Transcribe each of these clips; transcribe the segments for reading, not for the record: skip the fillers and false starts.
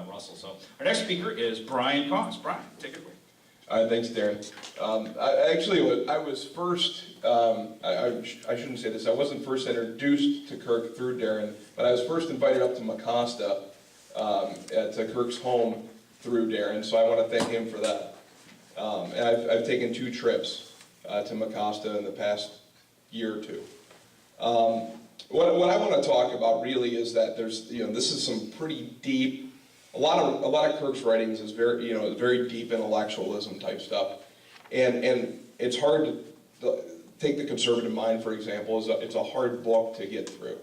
Russell. So our next speaker is Brian Koss. Brian, take it away. All right, thanks, Darren. I was first, I shouldn't say this, I wasn't first introduced to Kirk through Darren, but I was first invited up to Mecosta at Kirk's home through Darren, so I want to thank him for that. And I've taken 2 trips to Mecosta in the past year or two. What I want to talk about really is that there's, this is some pretty deep. A lot of Kirk's writings is very deep intellectualism type stuff, and it's hard to take the conservative mind, for example. It's a hard book to get through,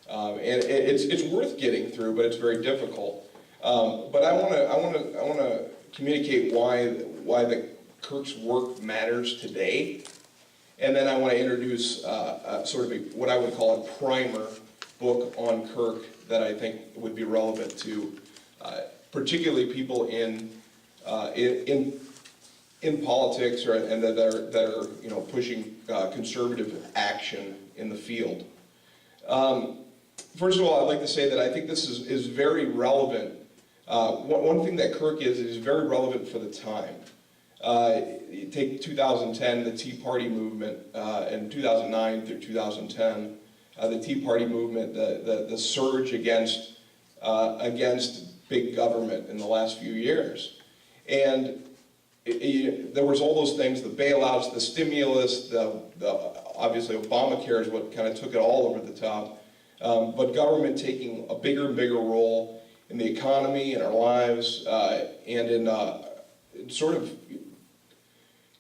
and it's worth getting through, but it's very difficult. But I want to communicate why the Kirk's work matters today, and then I want to introduce sort of what I would call a primer book on Kirk that I think would be relevant to particularly people in politics and that are pushing conservative action in the field. First of all, I'd like to say that I think this is very relevant. One thing that Kirk is very relevant for the time. You take 2010, the Tea Party movement, and 2009 through 2010, the Tea Party movement, the surge against big government in the last few years. And there was all those things, the bailouts, the stimulus, obviously Obamacare is what kind of took it all over the top, but government taking a bigger and bigger role in the economy, in our lives, and in sort of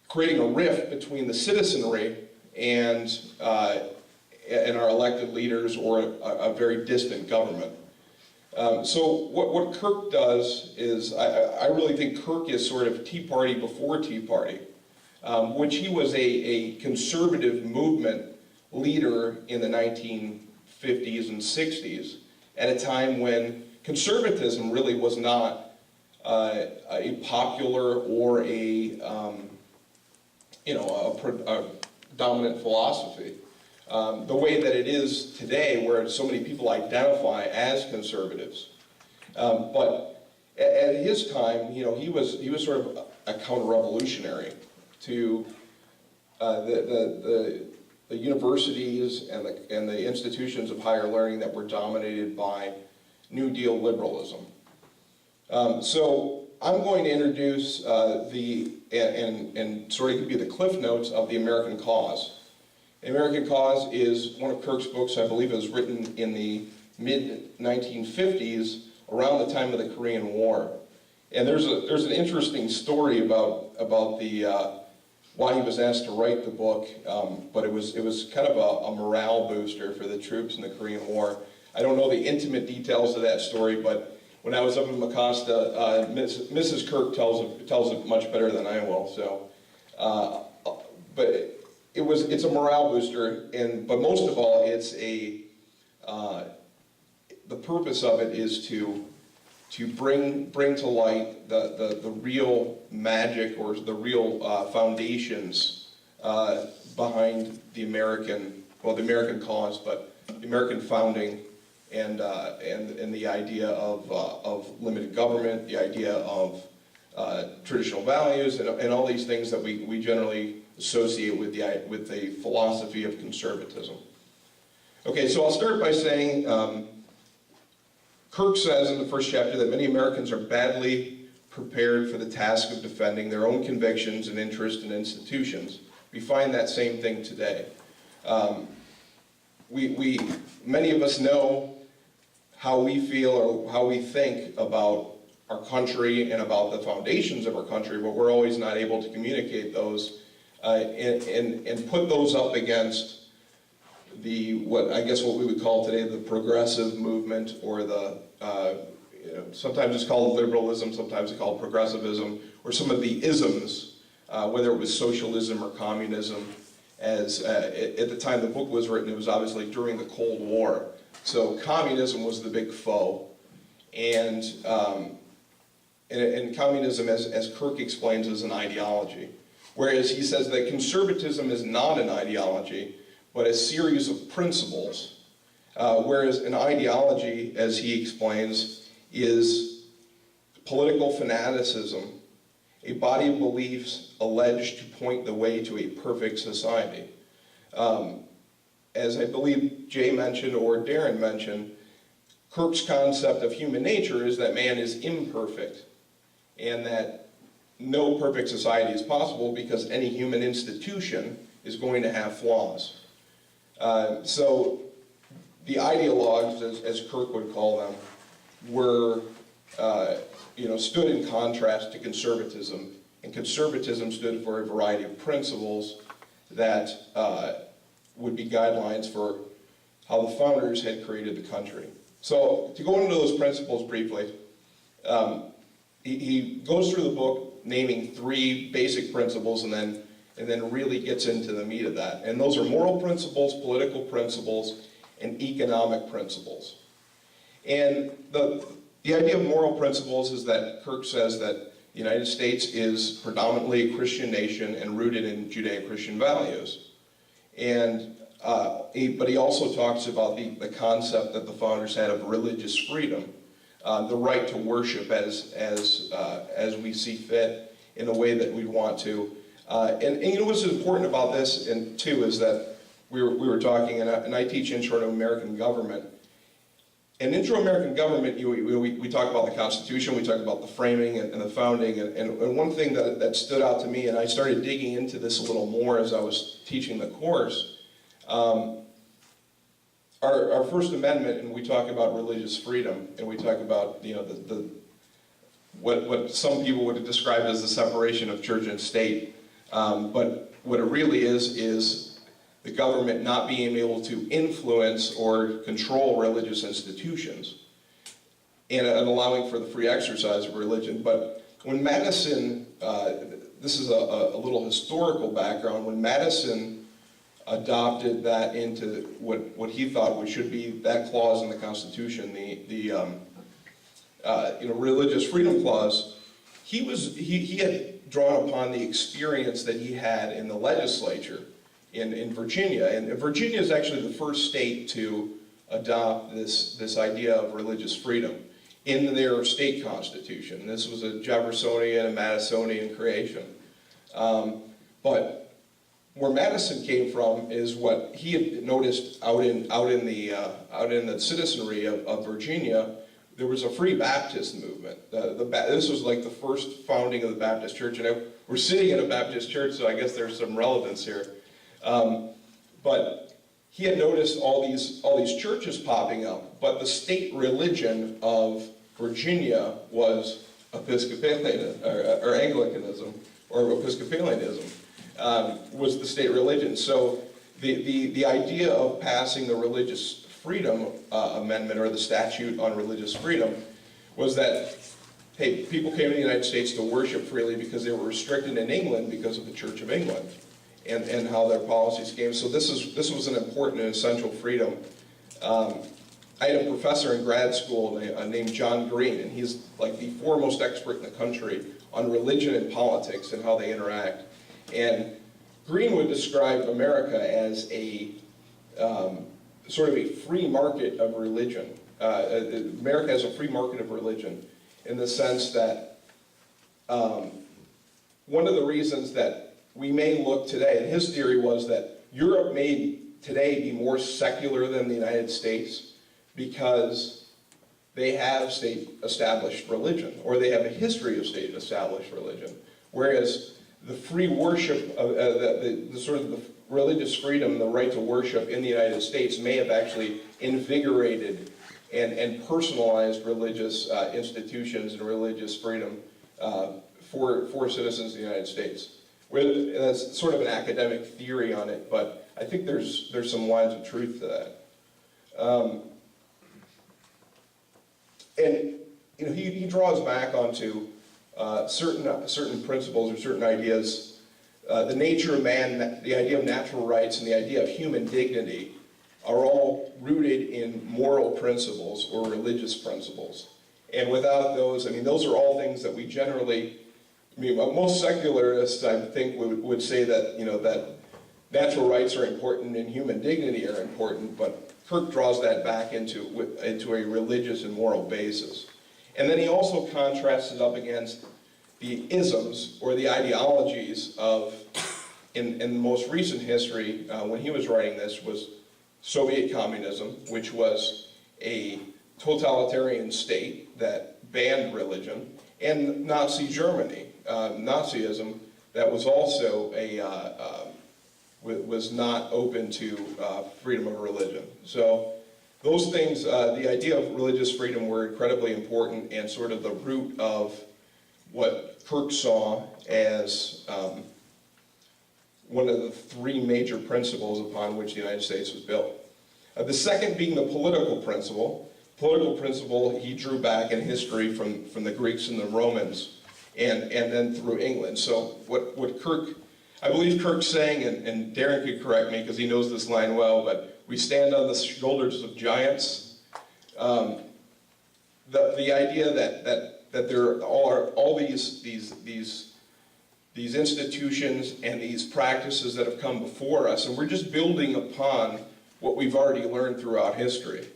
creating a rift between the citizenry and our elected leaders or a very distant government. So what Kirk does is, I really think Kirk is sort of Tea Party before Tea Party, which he was a conservative movement leader in the 1950s and 60s, at a time when conservatism really was not a popular or a dominant philosophy. The way that it is today, where so many people identify as conservatives. But at his time, he was sort of a counter-revolutionary to the universities and the institutions of higher learning that were dominated by New Deal liberalism. So I'm going to introduce and sort of give you the cliff notes of the American Cause. The American Cause is one of Kirk's books. I believe it was written in the mid-1950s, around the time of the Korean War. And there's an interesting story about why he was asked to write the book, but it was kind of a morale booster for the troops in the Korean War. I don't know the intimate details of that story, but when I was up in Mecosta, Mrs. Kirk tells it much better than I will. So, but it's a morale booster, but most of all, it's the purpose of it is to bring to light the real magic or the real foundations behind the American cause, but the American founding and the idea of limited government, the idea of traditional values, and all these things that we generally associate with the philosophy of conservatism. Okay, so I'll start by saying Kirk says in the first chapter that many Americans are badly prepared for the task of defending their own convictions and interest in institutions. We find that same thing today. Many of us know how we feel or how we think about our country and about the foundations of our country, but we're always not able to communicate those and put those up against what we would call today the progressive movement, or sometimes it's called liberalism, sometimes it's called progressivism, or some of the isms, whether it was socialism or communism. As at the time the book was written, it was obviously during the Cold War, so communism was the big foe, and communism, as Kirk explains, is an ideology. Whereas he says that conservatism is not an ideology, but a series of principles. Whereas an ideology, as he explains, is political fanaticism, a body of beliefs alleged to point the way to a perfect society. As I believe Jay mentioned or Darren mentioned, Kirk's concept of human nature is that man is imperfect and that no perfect society is possible because any human institution is going to have flaws. So the ideologues, as Kirk would call them, were, stood in contrast to conservatism, and conservatism stood for a variety of principles that would be guidelines for how the founders had created the country. So to go into those principles briefly, he goes through the book naming 3 basic principles and then really gets into the meat of that. And those are moral principles, political principles, and economic principles. And the idea of moral principles is that Kirk says that the United States is predominantly a Christian nation and rooted in Judeo-Christian values. And but he also talks about the concept that the founders had of religious freedom, the right to worship as we see fit in the way that we want to. And you know what's important about this, and too, is that we were talking, and I teach Intro to American Government. In Intro to American Government, we talk about the Constitution, we talk about the framing and the founding, and one thing that stood out to me, and I started digging into this a little more as I was teaching the course, our First Amendment, and we talk about religious freedom, and we talk about what some people would describe as the separation of church and state. But what it really is the government not being able to influence or control religious institutions and allowing for the free exercise of religion. But when Madison, this is a little historical background, when Madison adopted that into what he thought should be that clause in the Constitution, the religious freedom clause, he had drawn upon the experience that he had in the legislature in Virginia. And Virginia is actually the first state to adopt this idea of religious freedom in their state constitution. This was a Jeffersonian and Madisonian creation. But where Madison came from is what he had noticed out in the citizenry of Virginia. There was a free Baptist movement. This was like the first founding of the Baptist church, and we're sitting in a Baptist church, so I guess there's some relevance here. But he had noticed all these churches popping up, but the state religion of Virginia was Episcopalian or Anglicanism or Episcopalianism was the state religion. So the idea of passing the Religious Freedom Amendment or the statute on religious freedom was that, hey, people came to the United States to worship freely because they were restricted in England because of the Church of England and how their policies came. So this was an important and essential freedom. I had a professor in grad school named John Green, and he's like the foremost expert in the country on religion and politics and how they interact. And Green would describe America as a sort of a free market of religion. America has a free market of religion in the sense that one of the reasons that we may look today, and his theory was that Europe may today be more secular than the United States because they have state-established religion, or they have a history of state-established religion, whereas the free worship, the sort of the religious freedom, the right to worship in the United States may have actually invigorated and personalized religious institutions and religious freedom for citizens of the United States. That's sort of an academic theory on it, but I think there's some lines of truth to that. And he draws back onto certain principles or certain ideas. The nature of man, the idea of natural rights, and the idea of human dignity are all rooted in moral principles or religious principles. And without those, those are all things that we generally, most secularists, I think, would say that, that natural rights are important and human dignity are important, but Kirk draws that back into a religious and moral basis. And then he also contrasts it up against the isms, or the ideologies of, in the most recent history, when he was writing this, was Soviet communism, which was a totalitarian state that banned religion, and Nazi Germany, Nazism, that was also was not open to freedom of religion. So those things, the idea of religious freedom were incredibly important and sort of the root of what Kirk saw as one of the three major principles upon which the United States was built. The second being the political principle. Political principle he drew back in history from the Greeks and the Romans, and then through England. So what Kirk, I believe Kirk's saying, and Darren could correct me because he knows this line well, but we stand on the shoulders of giants. The idea that there are all these institutions and these practices that have come before us, and we're just building upon what we've already learned throughout history.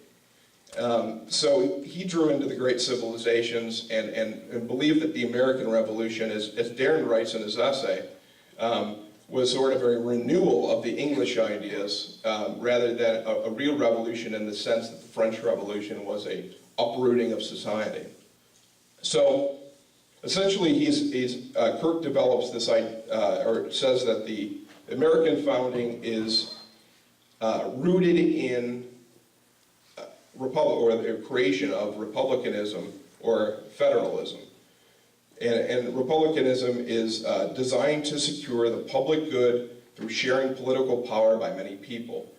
So he drew into the great civilizations and believed that the American Revolution, as Darren writes in his essay, was sort of a renewal of the English ideas rather than a real revolution in the sense that the French Revolution was a uprooting of society. So essentially Kirk develops this or says that the American founding is rooted in or the creation of republicanism or federalism. And republicanism is designed to secure the public good through sharing political power by many people.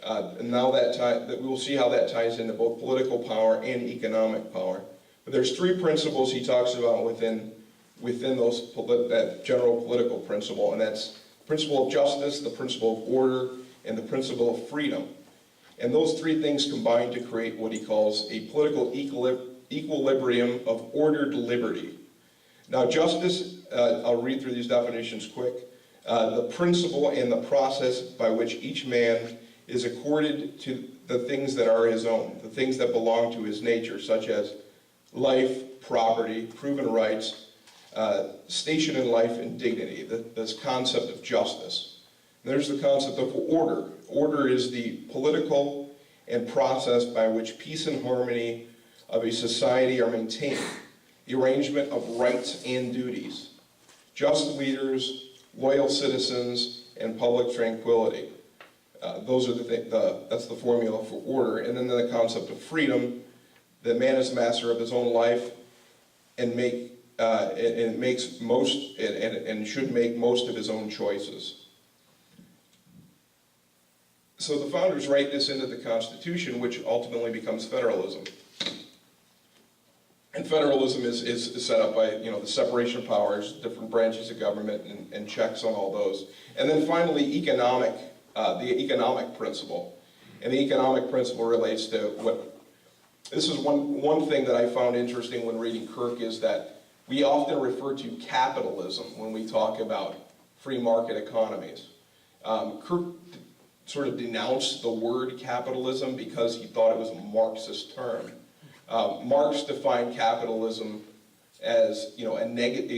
And now that we will see how that ties into both political power and economic power. But there's three principles he talks about within that general political principle, and that's the principle of justice, the principle of order, and the principle of freedom. And those three things combine to create what he calls a political equilibrium of ordered liberty. Now justice, I'll read through these definitions quick. The principle and the process by which each man is accorded to the things that are his own, the things that belong to his nature, such as life, property, proven rights, station in life, and dignity, this concept of justice. And there's the concept of order. Order is the political and process by which peace and harmony of a society are maintained, the arrangement of rights and duties, just leaders, loyal citizens, and public tranquility. Those are that's the formula for order. And then the concept of freedom, that man is master of his own life and makes most and should make most of his own choices. So the founders write this into the Constitution, which ultimately becomes federalism. And federalism is set up by the separation of powers, different branches of government, and checks on all those. And then finally, the economic principle. And the economic principle relates to this is one thing that I found interesting when reading Kirk, is that we often refer to capitalism when we talk about free market economies. Kirk sort of denounced the word capitalism because he thought it was a Marxist term. Marx defined capitalism as, he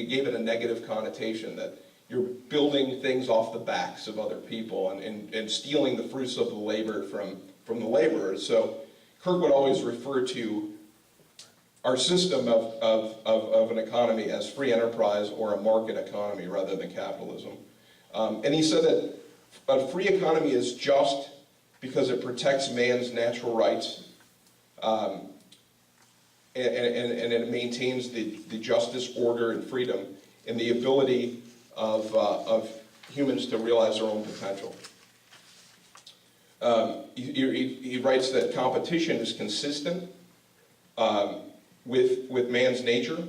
gave it a negative connotation, that you're building things off the backs of other people and stealing the fruits of the labor from the laborers. So Kirk would always refer to our system of an economy as free enterprise or a market economy rather than capitalism. And he said that a free economy is just because it protects man's natural rights and it maintains the justice, order, and freedom, and the ability of humans to realize their own potential. He writes that competition is consistent with man's nature,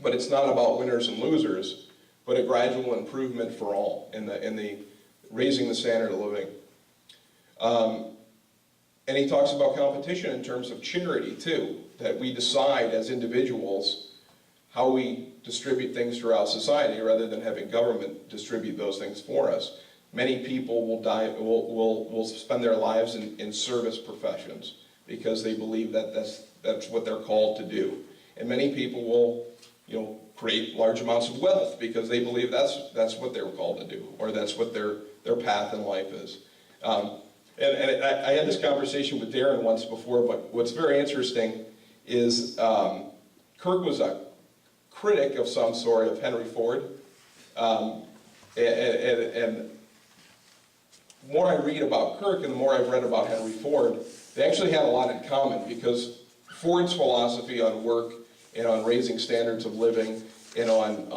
but it's not about winners and losers, but a gradual improvement for all in the raising the standard of living. And he talks about competition in terms of charity too, that we decide as individuals how we distribute things throughout society rather than having government distribute those things for us. Many people will spend their lives in service professions because they believe that That's what they're called to do. And many people will, you know, create large amounts of wealth because they believe that's what they're called to do, or that's what their path in life is. And I had this conversation with Darren once before, but what's very interesting is Kirk was a critic of some sort of Henry Ford. And the more I read about Kirk and the more I've read about Henry Ford, they actually had a lot in common, because Ford's philosophy on work and on raising standards of living and on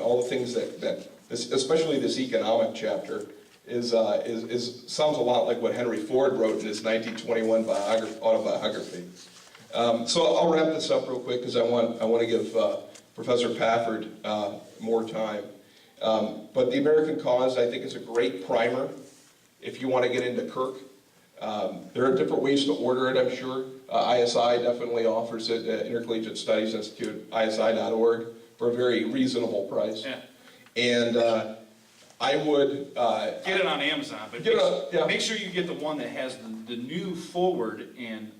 all the things that especially this economic chapter, sounds a lot like what Henry Ford wrote in his 1921 autobiography. So I'll wrap this up real quick because I want to give Professor Pafford more time. But the American Cause, I think, is a great primer if you want to get into Kirk. There are different ways to order it, I'm sure. ISI definitely offers it, Intercollegiate Studies Institute, ISI.org, for a very reasonable price. Yeah. And I would... get it on Amazon, but make sure you get the one that has the new forward and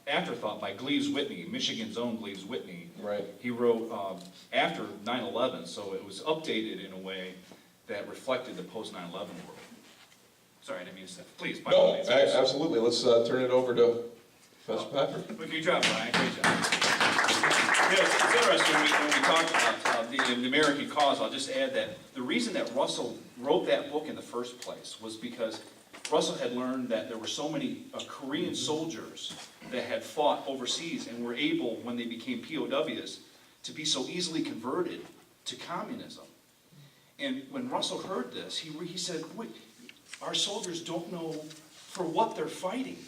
afterthought by Gleaves Whitney, Michigan's own Gleaves Whitney. Right. He wrote after 9/11, so it was updated in a way that reflected the post 9/11 world. Sorry, I didn't mean to say. Please, by all means. Absolutely. Let's turn it over to Professor Pafford. Good job, Brian. Great job. It's interesting when we talk about the American Cause. I'll just add that the reason that Russell wrote that book in the first place was because Russell had learned that there were so many Korean soldiers that had fought overseas and were able, when they became POWs, to be so easily converted to communism. And when Russell heard this, he said, wait, our soldiers don't know for what they're fighting.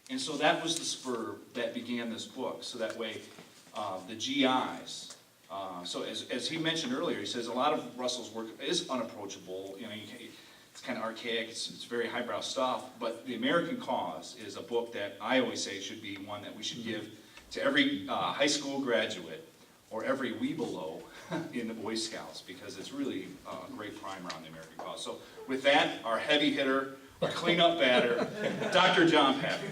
And so that was the spur that began this book. So that way, the GIs, so as he mentioned earlier, he says a lot of Russell's work is unapproachable. You know, it's kind of archaic, it's very highbrow stuff, but The American Cause is a book that I always say should be one that we should give to every high school graduate or every Webelow in the Boy Scouts, because it's really a great primer on the American Cause. So with that, our heavy hitter, our cleanup batter, Dr. John Pafford.